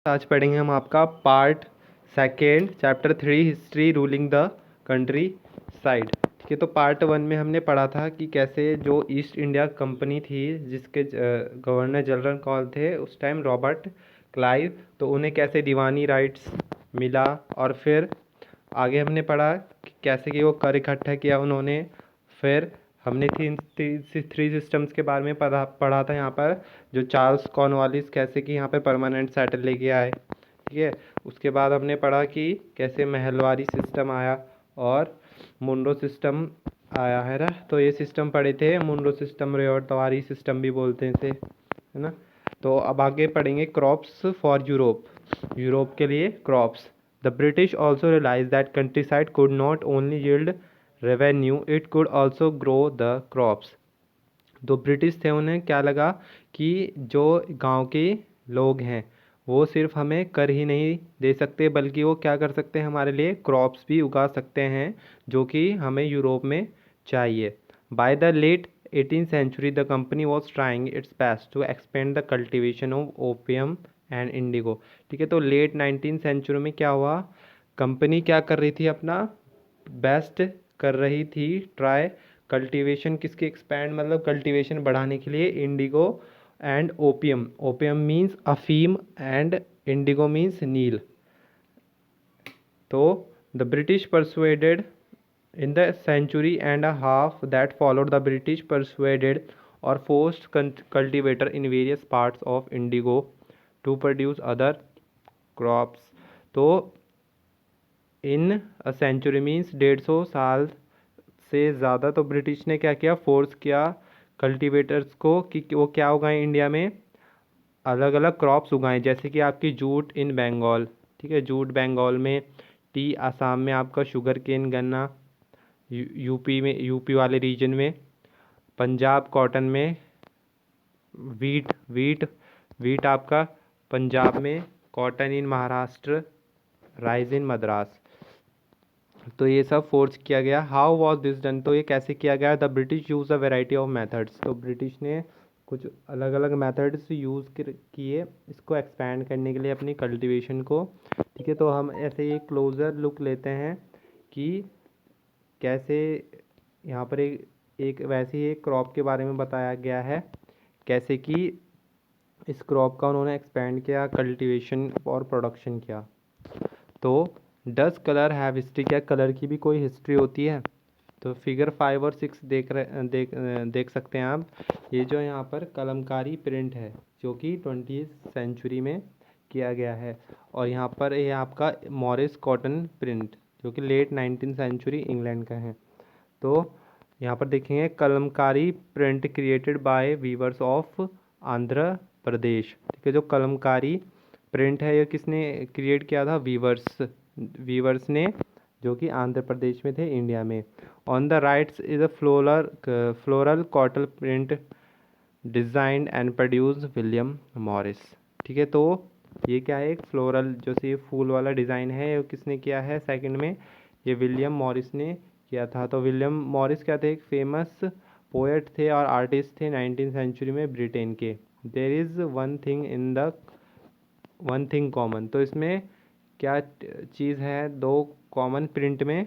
आज पढ़ेंगे हम आपका part second chapter 3 history ruling the country side. ठीक है, तो पार्ट 1 में हमने पढ़ा था कि कैसे जो ईस्ट इंडिया कंपनी थी जिसके गवर्नर जनरल कौन थे उस टाइम, रॉबर्ट क्लाइव, तो उन्हें कैसे दीवानी राइट्स मिला। और फिर आगे हमने पढ़ा कि कैसे कि वो कर इकट्ठा किया उन्होंने। फिर हमने थ्री सिस्टम्स के बारे में पढ़ा था यहाँ पर, जो चार्ल्स कॉर्नवालिस कैसे कि यहाँ पर परमानेंट सेटल लेके आए। ठीक है, उसके बाद हमने पढ़ा कि कैसे महलवारी सिस्टम आया और मुंडो सिस्टम आया है ना। तो ये सिस्टम पढ़े थे, मुंडो सिस्टम, रेवाड़ी सिस्टम भी बोलते हैं इसे, है ना। तो अब आगे पढ़ेंगे क्रॉप्स फॉर यूरोप, यूरोप के लिए crops. The British also realise that countryside could not only yield revenue, it could also grow the crops. तो ब्रिटिश थे, उन्हें क्या लगा कि जो गांव के लोग हैं वो सिर्फ हमें कर ही नहीं दे सकते, बल्कि वो क्या कर सकते हैं, हमारे लिए क्रॉप्स भी उगा सकते हैं जो कि हमें यूरोप में चाहिए। By the late 18th century the company was trying its best to expand the cultivation of opium and indigo. ठीक है, तो लेट 19th सेंचुरी में क्या हुआ, कंपनी क्या कर रही थी, अपना बेस्ट कर रही थी, ट्राई कल्टीवेशन किसकी, एक्सपैंड मतलब कल्टीवेशन बढ़ाने के लिए, Indigo and opium. Opium means अफीम एंड इंडिगो मीन्स नील। तो the British persuaded in the century and a half that followed, the British persuaded or forced cultivator in various parts of indigo to produce other crops। तो इन a century means 150 साल से ज़्यादा, तो British ने क्या किया, force किया cultivators को कि वो क्या उगाएं इंडिया में, अलग अलग क्रॉप्स उगाएं, जैसे कि आपकी जूट इन बंगाल। ठीक है, जूट बंगाल में, टी आसाम में, आपका शुगर केन गन्ना यूपी में, यूपी वाले रीजन में, पंजाब कॉटन में, वीट वीट वीट आपका पंजाब में, कॉटन इन महाराष्ट्र, राइस इन मद्रास। तो ये सब फोर्स किया गया। हाउ वॉज दिस डन, तो ये कैसे किया गया, the British use a variety of methods. तो ब्रिटिश ने कुछ अलग अलग मेथड्स यूज़ किए इसको एक्सपैंड करने के लिए अपनी कल्टीवेशन को। ठीक है, तो हम ऐसे एक क्लोज़र लुक लेते हैं कि कैसे यहाँ पर एक वैसे ही एक क्रॉप के बारे में बताया गया है, कैसे कि इस क्रॉप का उन्होंने एक्सपैंड किया, कल्टीवेशन और प्रोडक्शन किया। तो डज कलर हैव हिस्ट्री, क्या कलर की भी कोई हिस्ट्री होती है। तो फिगर 5 और 6 देख सकते हैं आप। ये जो यहाँ पर कलमकारी प्रिंट है जो कि 20th सेंचुरी में किया गया है, और यहाँ पर ये आपका मॉरिस कॉटन प्रिंट जो कि लेट 19th सेंचुरी इंग्लैंड का है। तो यहाँ पर देखेंगे Kalamkari print created by weavers of Andhra Pradesh. ठीक है, जो कलमकारी प्रिंट है ये किसने क्रिएट किया था, वीवर्स ने, जो कि आंध्र प्रदेश में थे, इंडिया में। On the rights is a floral cotton print designed and produce William Morris. ठीक है, तो ये क्या है, एक फ्लोरल जो से फूल वाला डिज़ाइन है, ये किसने किया है, सेकंड में ये विलियम मॉरिस ने किया था। तो विलियम मॉरिस क्या थे, एक फेमस पोएट थे और आर्टिस्ट थे 19th सेंचुरी में ब्रिटेन के। There is one thing common, तो इसमें क्या चीज़ है, दो कॉमन प्रिंट में।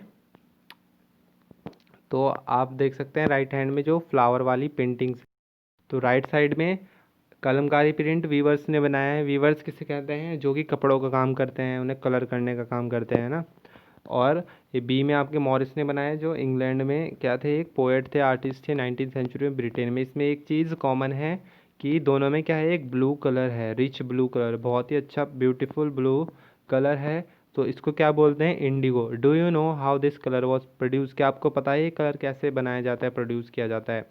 तो आप देख सकते हैं राइट हैंड में जो फ्लावर वाली पेंटिंग्स, तो राइट साइड में कलमकारी प्रिंट वीवर्स ने बनाया है। वीवर्स किसे कहते हैं, जो कि कपड़ों का काम करते हैं, उन्हें कलर करने का काम करते हैं ना। और ये बी में आपके मॉरिस ने बनाया, जो इंग्लैंड में क्या थे, एक पोएट थे, आर्टिस्ट थे 19th सेंचुरी में ब्रिटेन में। इसमें एक चीज़ कॉमन है कि दोनों में क्या है, एक ब्लू कलर है, रिच ब्लू कलर, बहुत ही अच्छा ब्यूटीफुल ब्लू कलर है। तो इसको क्या बोलते हैं, Indigo. Do you know how this colour was produce, क्या आपको पता है ये कलर कैसे बनाया जाता है, प्रोड्यूस किया जाता है।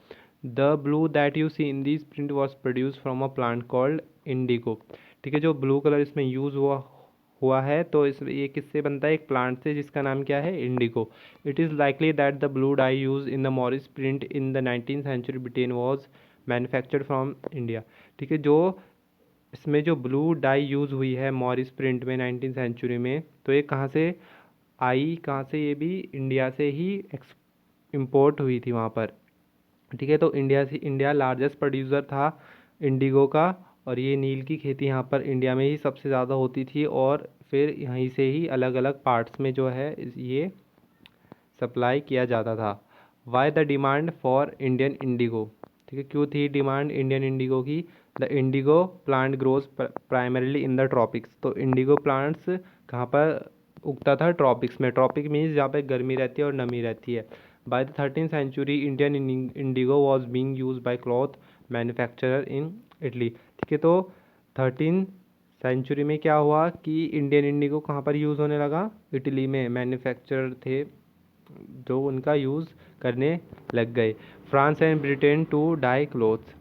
The blue that you see in this print was produce from a plant called indigo. ठीक है, जो ब्लू कलर इसमें यूज़ हुआ है, तो इस ये किससे बनता है, एक प्लांट से जिसका नाम क्या है, indigo. It is likely that the blue dye use in the Morris print in the 19th century Britain was manufactured from India. ठीक है, जो इसमें जो ब्लू डाई यूज़ हुई है मॉरिस प्रिंट में 19th सेंचुरी में, तो ये कहाँ से आई, कहाँ से, ये भी इंडिया से ही इम्पोर्ट हुई थी वहाँ पर। ठीक है, तो इंडिया लार्जेस्ट प्रोड्यूसर था इंडिगो का, और ये नील की खेती यहाँ पर इंडिया में ही सबसे ज़्यादा होती थी और फिर यहीं से ही अलग अलग पार्ट्स में जो है ये सप्लाई किया जाता था। Why the demand for Indian Indigo, ठीक है, क्यों थी डिमांड इंडियन इंडिगो की? The Indigo plant grows primarily in the tropics. तो इंडिगो प्लांट्स कहाँ पर उगता था? ट्रॉपिक्स में। ट्रॉपिक मीन्स जहाँ पे गर्मी रहती है और नमी रहती है। By the 13th century Indian indigo was being use by cloth manufacturer in Italy, ठीक है। तो 13 सेंचुरी में क्या हुआ कि इंडियन इंडिगो कहाँ पर यूज़ होने लगा? इटली में मैन्युफैक्चरर थे जो उनका यूज़ करने लग गए। France and Britain to dye cloths,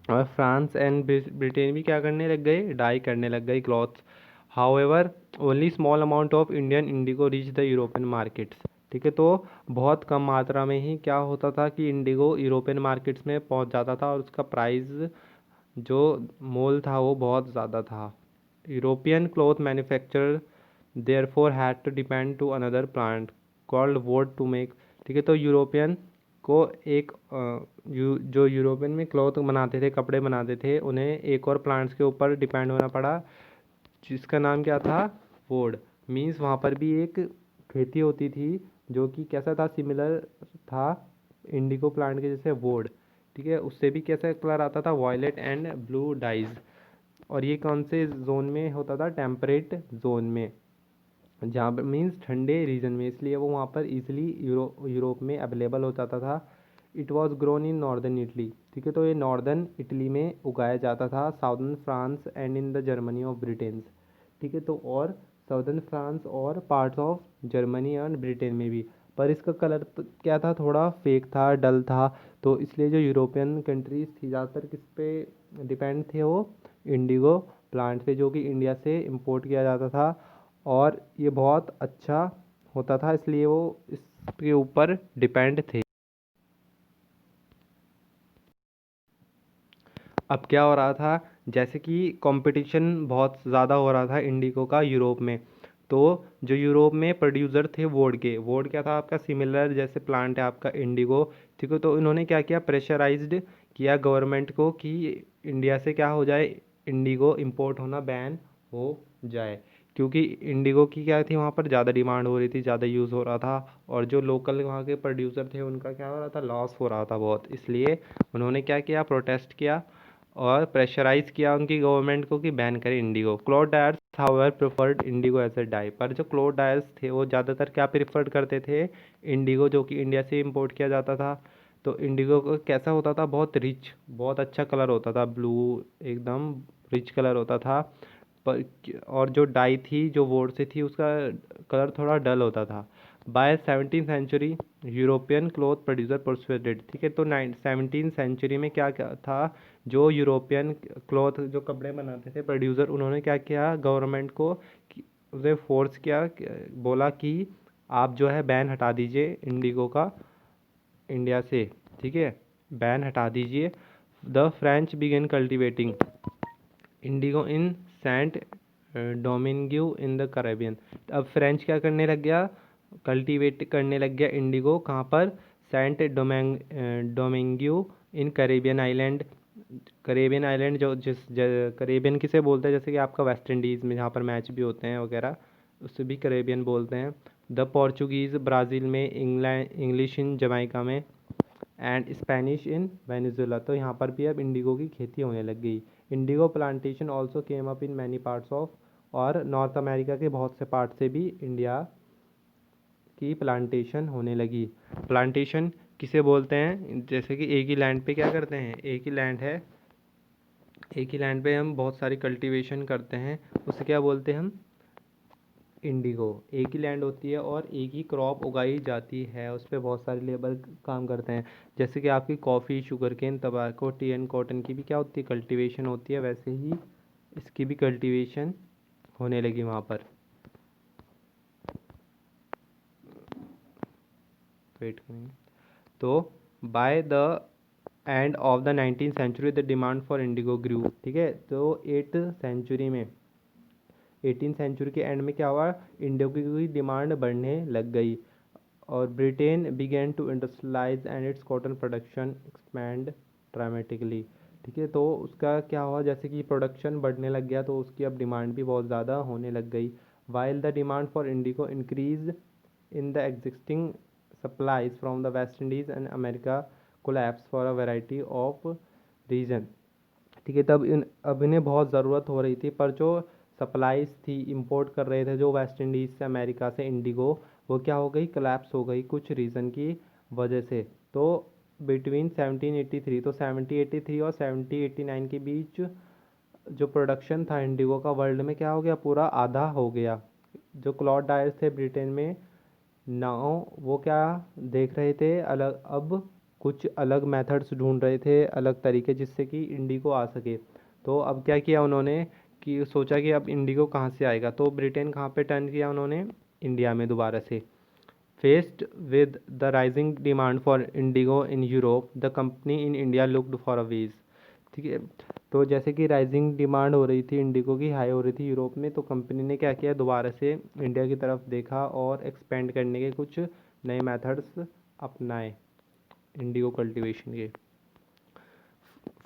और फ्रांस एंड ब्रिटेन भी क्या करने लग गए? डाई करने लग गए cloths. However only small amount of Indian indigo reach the European markets, ठीक है। तो बहुत कम मात्रा में ही क्या होता था कि इंडिगो यूरोपियन मार्केट्स में पहुंच जाता था और उसका प्राइस जो मोल था वो बहुत ज़्यादा था। European cloth manufacturer therefore had to depend to another plant called woad to make, ठीक है। तो यूरोपियन को एक जो यूरोपियन में क्लॉथ बनाते थे, कपड़े बनाते थे, उन्हें एक और प्लांट्स के ऊपर डिपेंड होना पड़ा जिसका नाम क्या था? वुड। मीन्स वहाँ पर भी एक खेती होती थी जो कि कैसा था? सिमिलर था इंडिगो प्लांट के जैसे, वुड, ठीक है। उससे भी कैसा कलर आता था? Violet and blue dyes. और ये कौन से जोन में होता था? टेम्परेट जोन में, जहाँ पर मीन्स ठंडे रीजन में, इसलिए वो वहाँ पर ईजिली यूरोप में अवेलेबल हो जाता था। It was grown in northern Italy, ठीक है। तो ये नॉर्दर्न इटली में उगाया जाता था, southern France and in the Germany of Britain, ठीक है। तो और साउदर्न फ्रांस और parts of Germany and Britain में भी। पर इसका कलर तो क्या था? थोड़ा फेक था, डल था। तो इसलिए जो यूरोपियन कंट्रीज थी ज़्यादातर किस पे डिपेंड थे? वो इंडिगो प्लांट पे, जो कि इंडिया से इंपोर्ट किया जाता था और ये बहुत अच्छा होता था, इसलिए वो इसके ऊपर डिपेंड थे। अब क्या हो रहा था? जैसे कि कंपटीशन बहुत ज़्यादा हो रहा था इंडिगो का यूरोप में, तो जो यूरोप में प्रोड्यूसर थे वोड के, वोड क्या था आपका? सिमिलर जैसे प्लांट है आपका इंडिगो, ठीक है। तो इन्होंने क्या किया? प्रेशराइज्ड किया गवर्नमेंट को कि इंडिया से क्या हो जाए? इंडिगो इंपोर्ट होना बैन हो जाए, क्योंकि इंडिगो की क्या थी? वहाँ पर ज़्यादा डिमांड हो रही थी, ज़्यादा यूज़ हो रहा था, और जो लोकल वहाँ के प्रोड्यूसर थे उनका क्या हो रहा था? लॉस हो रहा था बहुत। इसलिए उन्होंने क्या किया? प्रोटेस्ट किया और प्रेशराइज किया उनकी गवर्नमेंट को कि बैन करें indigo. Cloth dyers however preferred indigo as a dye, पर जो क्लॉथ डायर्स थे वो ज़्यादातर क्या प्रेफर्ड करते थे? इंडिगो, जो कि इंडिया से इंपोर्ट किया जाता था। तो इंडिगो को कैसा होता था? बहुत रिच, बहुत अच्छा कलर होता था, ब्लू, एकदम रिच कलर होता था। पर और जो डाई थी जो वोड से थी उसका कलर थोड़ा डल होता था। By 17th century European cloth producer persuaded, ठीक है। तो 17th सेंचुरी में क्या क्या था? जो यूरोपियन क्लॉथ जो कपड़े बनाते थे प्रोड्यूसर, उन्होंने क्या किया? गवर्नमेंट को उसे फोर्स किया, बोला कि आप जो है बैन हटा दीजिए इंडिगो का इंडिया से, ठीक है, बैन हटा दीजिए। The French began cultivating indigo in Saint Domingue in the Caribbean. अब फ्रेंच क्या करने लग गया? कल्टीवेट करने लग गया इंडिगो, कहाँ पर? सेंट डोमिंग्यू इन कैरेबियन आइलैंड। कैरेबियन आइलैंड जो कैरेबियन किसे बोलते हैं? जैसे कि आपका वेस्ट इंडीज़ में जहाँ पर मैच भी होते हैं वगैरह, उससे भी कैरेबियन बोलते हैं। द पोर्चुगीज़ ब्राज़ील में, इंग्लैंड इंग्लिश इन जमाइका में, एंड स्पेनिश इन वेनेजुएला। तो यहाँ पर भी अब इंडिगो की खेती होने लग गई। Indigo plantation also came up in many parts of, और नॉर्थ अमेरिका के बहुत से पार्ट से भी इंडिया की प्लांटेशन होने लगी। प्लांटेशन किसे बोलते हैं? जैसे कि एक ही लैंड पे क्या करते हैं? एक ही लैंड है, एक ही लैंड पे हम बहुत सारी कल्टीवेशन करते हैं, उसे क्या बोलते हैं हम? इंडिगो। एक ही लैंड होती है और एक ही क्रॉप उगाई जाती है, उस पर बहुत सारे लेबर काम करते हैं। जैसे कि आपकी कॉफ़ी, शुगर केन, तंबाकू, टी एंड कॉटन की भी क्या होती है? कल्टीवेशन होती है, वैसे ही इसकी भी कल्टीवेशन होने लगी वहाँ पर। वेट करेंगे। तो by the end of the 19th century the demand for indigo grew, ठीक है। तो 8th सेंचुरी में, 18th सेंचुरी के एंड में क्या हुआ? इंडिगो की डिमांड बढ़ने लग गई और Britain began to industrialise and its cotton production expand dramatically. ठीक है। तो उसका क्या हुआ, जैसे कि प्रोडक्शन बढ़ने लग गया तो उसकी अब डिमांड भी बहुत ज़्यादा होने लग गई। While the demand for indigo increase in the existing supplies from the West Indies and America collapse for a variety of reason. ठीक है। अब इन्हें बहुत ज़रूरत हो रही थी, पर जो सप्लाईज थी, इंपोर्ट कर रहे थे जो वेस्ट इंडीज़ से, अमेरिका से इंडिगो, वो क्या हो गई, कोलैप्स हो गई कुछ रीज़न की वजह से। तो बिटवीन 1783, तो 1783 और 1789 के बीच जो प्रोडक्शन था इंडिगो का वर्ल्ड में क्या हो गया, पूरा आधा हो गया। जो क्लॉड डायर्स थे ब्रिटेन में, नाउ वो क्या देख रहे थे, अलग अब कुछ अलग मेथड्स ढूंढ रहे थे, अलग तरीके जिससे कि इंडिगो आ सके। तो अब क्या किया उन्होंने कि सोचा कि अब इंडिगो कहाँ से आएगा, तो ब्रिटेन कहाँ पे टर्न किया उन्होंने, इंडिया में दोबारा से। Faced with the rising demand for indigo in Europe, the company in India looked for a ways। ठीक है। तो जैसे कि राइजिंग डिमांड हो रही थी इंडिगो की, हाई हो रही थी यूरोप में, तो कंपनी ने क्या किया, दोबारा से इंडिया की तरफ देखा और एक्सपेंड करने के कुछ नए मेथड्स अपनाए इंडिगो कल्टीवेशन के।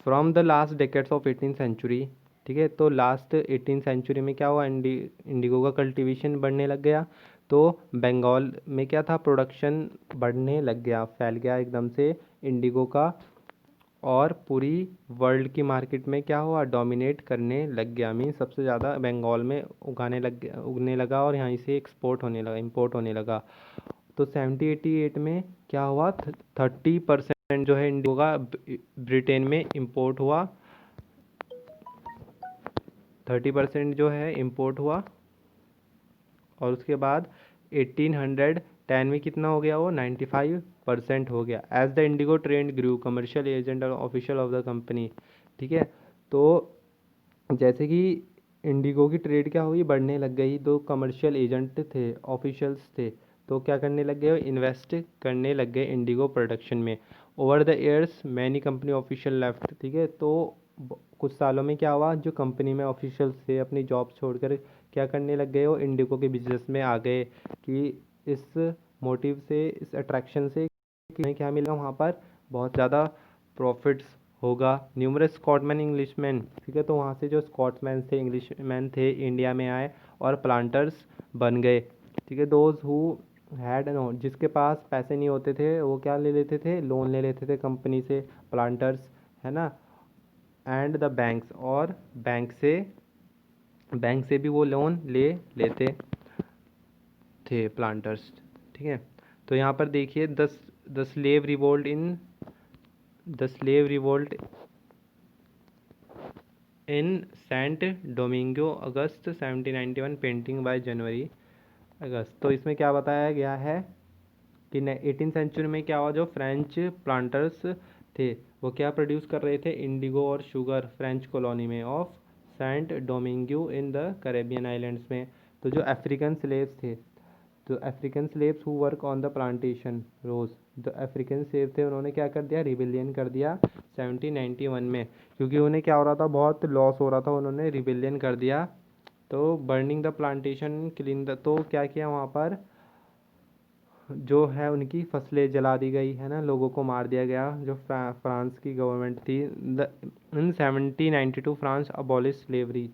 From the last decades of 18th century. ठीक है। तो लास्ट 18th सेंचुरी में क्या हुआ, इंडिगो का कल्टीवेशन बढ़ने लग गया। तो बंगाल में क्या था, प्रोडक्शन बढ़ने लग गया, फैल गया एकदम से इंडिगो का, और पूरी वर्ल्ड की मार्केट में क्या हुआ, डोमिनेट करने लग गया। मीन सबसे ज़्यादा बंगाल में उगने लगा और यहाँ से एक्सपोर्ट होने लगा, इंपोर्ट होने लगा। तो 1788 में क्या हुआ, 30% जो है इंडिगो का ब्रिटेन में इंपोर्ट हुआ, 30% जो है इंपोर्ट हुआ। और उसके बाद 1810 में कितना हो गया, वो 95% हो गया। As the indigo trade grew, commercial agent और ऑफिशियल ऑफ द कंपनी। ठीक है। तो जैसे कि इंडिगो की ट्रेड क्या हुई, बढ़ने लग गई, तो कमर्शियल एजेंट थे, ऑफिशियल्स थे, तो क्या करने लग गए, इन्वेस्ट करने लग गए इंडिगो प्रोडक्शन में। Over the years many company official left. ठीक है। तो कुछ सालों में क्या हुआ, जो कंपनी में ऑफिशियल्स थे अपनी जॉब छोड़कर क्या करने लग गए, वो इंडिगो के बिजनेस में आ गए, कि इस मोटिव से, इस अट्रैक्शन से कि हमें क्या मिला वहाँ पर, बहुत ज़्यादा प्रॉफिट्स होगा। Numerous Scotsman Englishman. ठीक है। तो वहाँ से जो स्कॉट्समैन थे, इंग्लिशमैन थे, इंडिया में आए और प्लांटर्स बन गए। ठीक है। दोज हु हैड नो, जिसके पास पैसे नहीं होते थे वो क्या ले लेते थे, लोन ले लेते थे कंपनी से, प्लांटर्स, है ना। एंड द बैंक्स, और बैंक से भी वो लोन ले लेते थे प्लांटर्स। ठीक है। तो यहाँ पर देखिए, the slave revolt in Saint Domingo August 1791, painting by January August. तो इसमें क्या बताया गया है कि 18th सेंचुरी में क्या हुआ, जो फ्रेंच प्लांटर्स थे वो क्या प्रोड्यूस कर रहे थे, इंडिगो और शुगर, फ्रेंच कॉलोनी में of Saint Domingo in the Caribbean islands में। तो जो अफ्रीकन स्लेव्स थे, तो African slaves who work on the plantation rows, जो अफ्रीकन स्लेव थे उन्होंने क्या कर दिया, रिबिलियन कर दिया 1791 में, क्योंकि उन्हें क्या हो रहा था, बहुत लॉस हो रहा था, उन्होंने रिबिलियन कर दिया। तो burning the plantation clean the, तो क्या किया वहाँ पर, जो है उनकी फसलें जला दी गई, है ना, लोगों को मार दिया गया। जो फ्रांस की गवर्नमेंट थी, इन 1792 फ्रांस अबॉलिश स्लेवरी।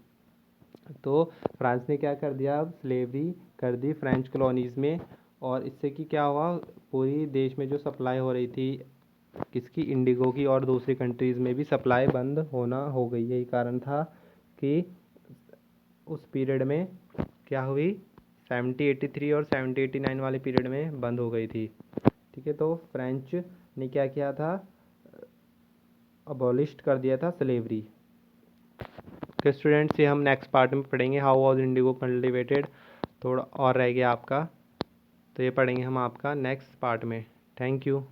तो फ्रांस ने क्या कर दिया, अब स्लेवरी कर दी फ्रेंच कॉलोनीज़ में, और इससे कि क्या हुआ, पूरी देश में जो सप्लाई हो रही थी किसकी, इंडिगो की, और दूसरी कंट्रीज़ में भी सप्लाई बंद होना हो गई। यही कारण था कि उस पीरियड में क्या हुई, 1783 और 1789 वाले पीरियड में बंद हो गई थी। ठीक है। तो फ्रेंच ने क्या किया था, अबॉलिश्ड कर दिया था स्लेवरी। के स्टूडेंट्स, ये हम नेक्स्ट पार्ट में पढ़ेंगे, हाउ वॉज इंडिगो कल्टिवेटेड। थोड़ा और रह गया आपका, तो ये पढ़ेंगे हम आपका नेक्स्ट पार्ट में। Thank you.